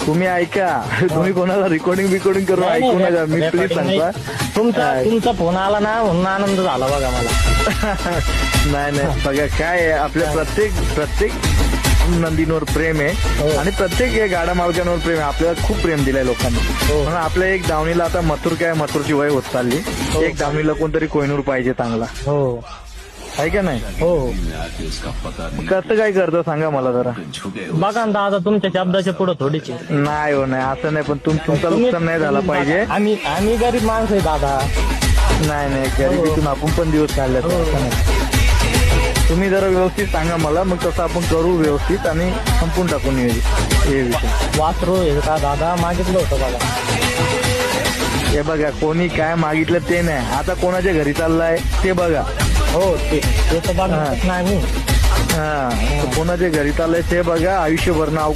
तुम्ही ऐका, तुम्ही कोणाला रेकॉर्डिंग करून नाही, ऐकू नाही, नका. मी प्लीज recording नाही. सांगता तुमचा फोन आला ना म्हणून आनंद झाला बघा मला. नाही बघा काय आहे, आपल्या प्रत्येक नंदींवर प्रेम हो. आहे आणि प्रत्येक या गाडा मालकांवर प्रेम आहे. आपल्याला खूप प्रेम दिलंय लोकांनी. हो. म्हणून आपल्या एक दावणीला आता मथुरची वय होत चालली. हो. एक दावणीला कोणतरी कोहिनूर पाहिजे चांगला, हो आहे का नाही? हो कसं काय करतो सांगा मला जरा. बघा ना दादा, तुमच्या शब्दाच्या पुढे थोडीची. नाही हो, नाही असं नाही, पण तुमचा नुकसान नाही झाला पाहिजे. आम्ही गरीब माणसं आहे दादा. नाही गरिबीतून आपण पण दिवस काढले. तुम्ही जरा व्यवस्थित सांगा मला, मग तसं आपण करू व्यवस्थित आणि संपून टाकून हे विषय. वासरू हे का दादा मागितलं होतं बघा. हे बघा, कोणी काय मागितलं ते नाही, आता कोणाच्या घरी चाललाय ते बघा. हो ते तर बघा नाही. हा, कोणाच्या घरी चाललंय ते बघा. आयुष्यभर नाव